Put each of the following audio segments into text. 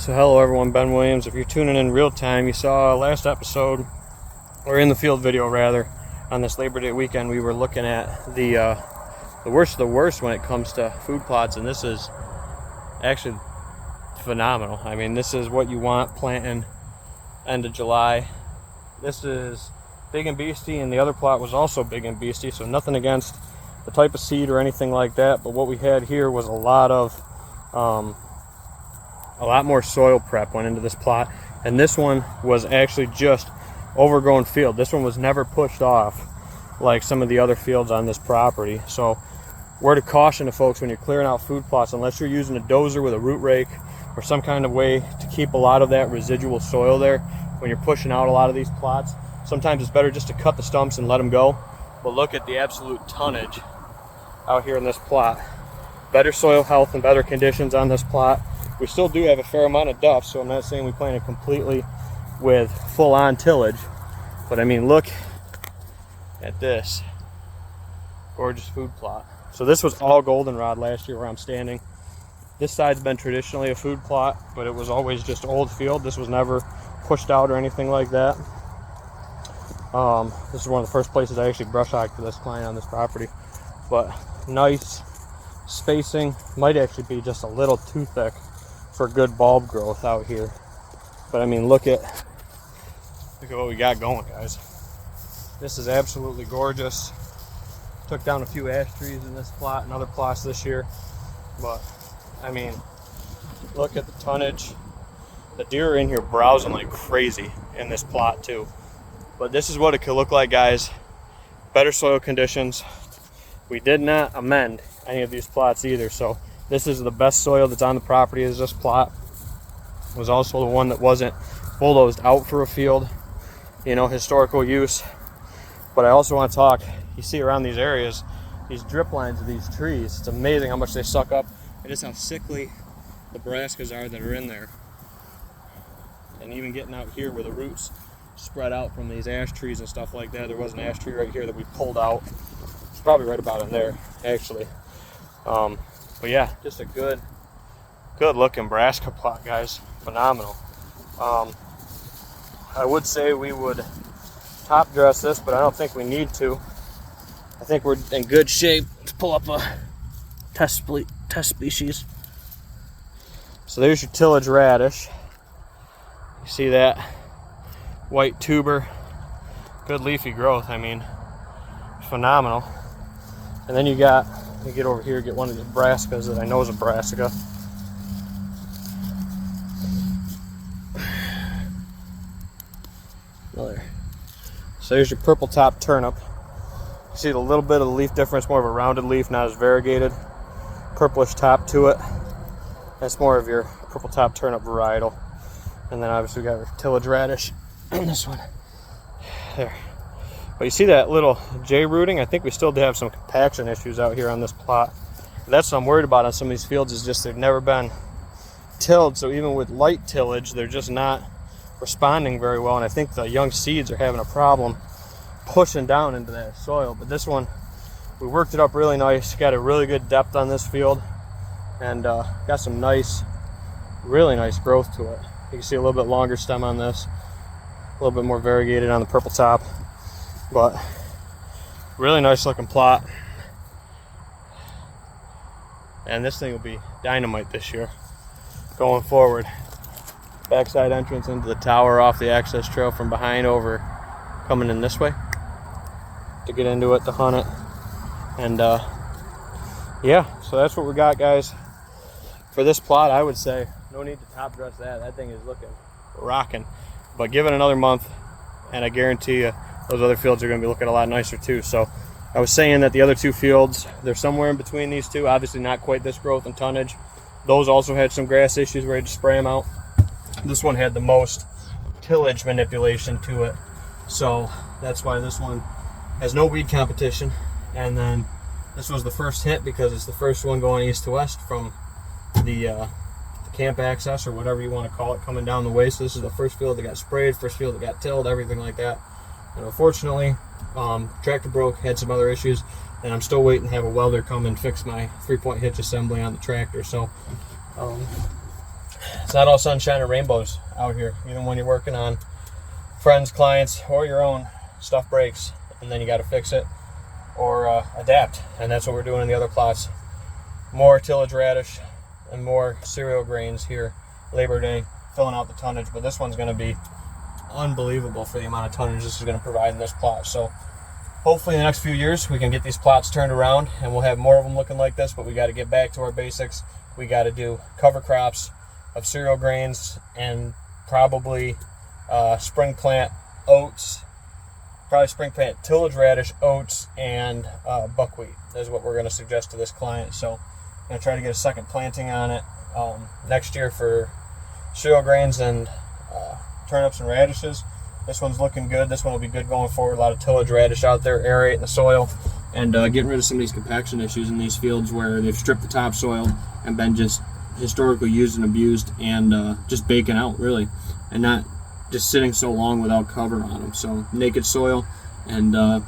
So hello everyone, Ben Williams. If you're tuning in real time, you saw last episode, or in the field video rather, on this Labor Day weekend, we were looking at the worst of the worst when it comes to food plots, and this is actually phenomenal. I mean, this is what you want planting end of July. This is big and beastie, and the other plot was also big and beastie, so nothing against the type of seed or anything like that, but what we had here was a lot more soil prep went into this plot, and this one was actually just overgrown field. This one was never pushed off like some of the other fields on this property. So word of caution to folks when you're clearing out food plots, unless you're using a dozer with a root rake or some kind of way to keep a lot of that residual soil there when you're pushing out a lot of these plots, sometimes it's better just to cut the stumps and let them go. But look at the absolute tonnage out here in this plot. Better soil health and better conditions on this plot. We still do have a fair amount of duff, so I'm not saying we planted completely with full-on tillage, but I mean, look at this gorgeous food plot. So this was all goldenrod last year where I'm standing. This side's been traditionally a food plot, but it was always just old field. This was never pushed out or anything like that. This is one of the first places I actually brush hogged for this client on this property, but nice spacing. Might actually be just a little too thick for good bulb growth out here, but I mean, look at what we got going, guys. This is absolutely gorgeous. Took down a few ash trees in this plot and other plots this year, but I mean, look at the tonnage. The deer are in here browsing like crazy in this plot too, but this is what it could look like, guys. Better soil conditions. We did not amend any of these plots either, so this is the best soil that's on the property. Is this plot. It was also the one that wasn't bulldozed out for a field, you know, historical use. But I also want to talk, you see around these areas, these drip lines of these trees, it's amazing how much they suck up. And just how sickly the brassicas are that are in there. And even getting out here where the roots spread out from these ash trees and stuff like that. There was an ash tree right here that we pulled out. It's probably right about in there, actually. But yeah, just a good looking brassica plot, guys. Phenomenal. I would say we would top dress this, but I don't think we need to. I think we're in good shape. Let's pull up a test species. So there's your tillage radish. You see that white tuber, good leafy growth. I mean, phenomenal. And then you got, you get over here, get one of the brassicas that I know is a brassica. Another. So there's your purple top turnip. You see a little bit of the leaf difference, more of a rounded leaf, not as variegated. Purplish top to it. That's more of your purple top turnip varietal. And then obviously we got our tillage radish on this one. There. But you see that little J rooting? I think we still do have some compaction issues out here on this plot. That's what I'm worried about on some of these fields, is just they've never been tilled. So even with light tillage, they're just not responding very well. And I think the young seeds are having a problem pushing down into that soil. But this one, we worked it up really nice. Got a really good depth on this field. And got some nice, really nice growth to it. You can see a little bit longer stem on this. A little bit more variegated on the purple top. But really nice looking plot, and this thing will be dynamite this year going forward. Backside entrance into the tower off the access trail from behind over, coming in this way to get into it, to hunt it. And yeah, so that's what we got, guys, for this plot. I would say no need to top dress that thing is looking rocking, but give it another month and I guarantee you those other fields are going to be looking a lot nicer too. So I was saying that the other two fields, they're somewhere in between these two. Obviously not quite this growth and tonnage. Those also had some grass issues where I had to spray them out. This one had the most tillage manipulation to it. So that's why this one has no weed competition. And then this was the first hit because it's the first one going east to west from the camp access, or whatever you want to call it, coming down the way. So this is the first field that got sprayed, first field that got tilled, everything like that. And unfortunately, tractor broke, had some other issues, and I'm still waiting to have a welder come and fix my 3-point hitch assembly on the tractor. So it's not all sunshine and rainbows out here. Even when you're working on friends, clients, or your own, stuff breaks, and then you got to fix it or adapt. And that's what we're doing in the other plots. More tillage radish and more cereal grains here Labor Day, filling out the tonnage. But this one's going to be unbelievable for the amount of tonnage this is going to provide in this plot. So hopefully in the next few years we can get these plots turned around and we'll have more of them looking like this. But we got to get back to our basics. We got to do cover crops of cereal grains and probably spring plant oats, probably spring plant tillage radish, oats, and buckwheat is what we're going to suggest to this client. So I'm going to try to get a second planting on it next year for cereal grains and turnips and radishes. This one's looking good. This one will be good going forward. A lot of tillage radish out there, aerating the soil, and getting rid of some of these compaction issues in these fields where they've stripped the topsoil and been just historically used and abused and just baking out, really, and not just sitting so long without cover on them. So naked soil, and now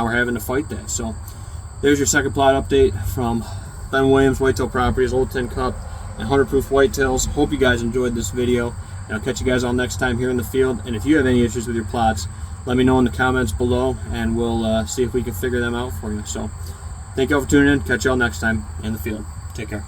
we're having to fight that. So there's your second plot update from Ben Williams Whitetail Properties, Old Tin Cup, and 100-proof whitetails. Hope you guys enjoyed this video, and I'll catch you guys all next time here in the field. And if you have any issues with your plots, let me know in the comments below, and we'll see if we can figure them out for you. So thank you all for tuning in. Catch you all next time in the field. Take care.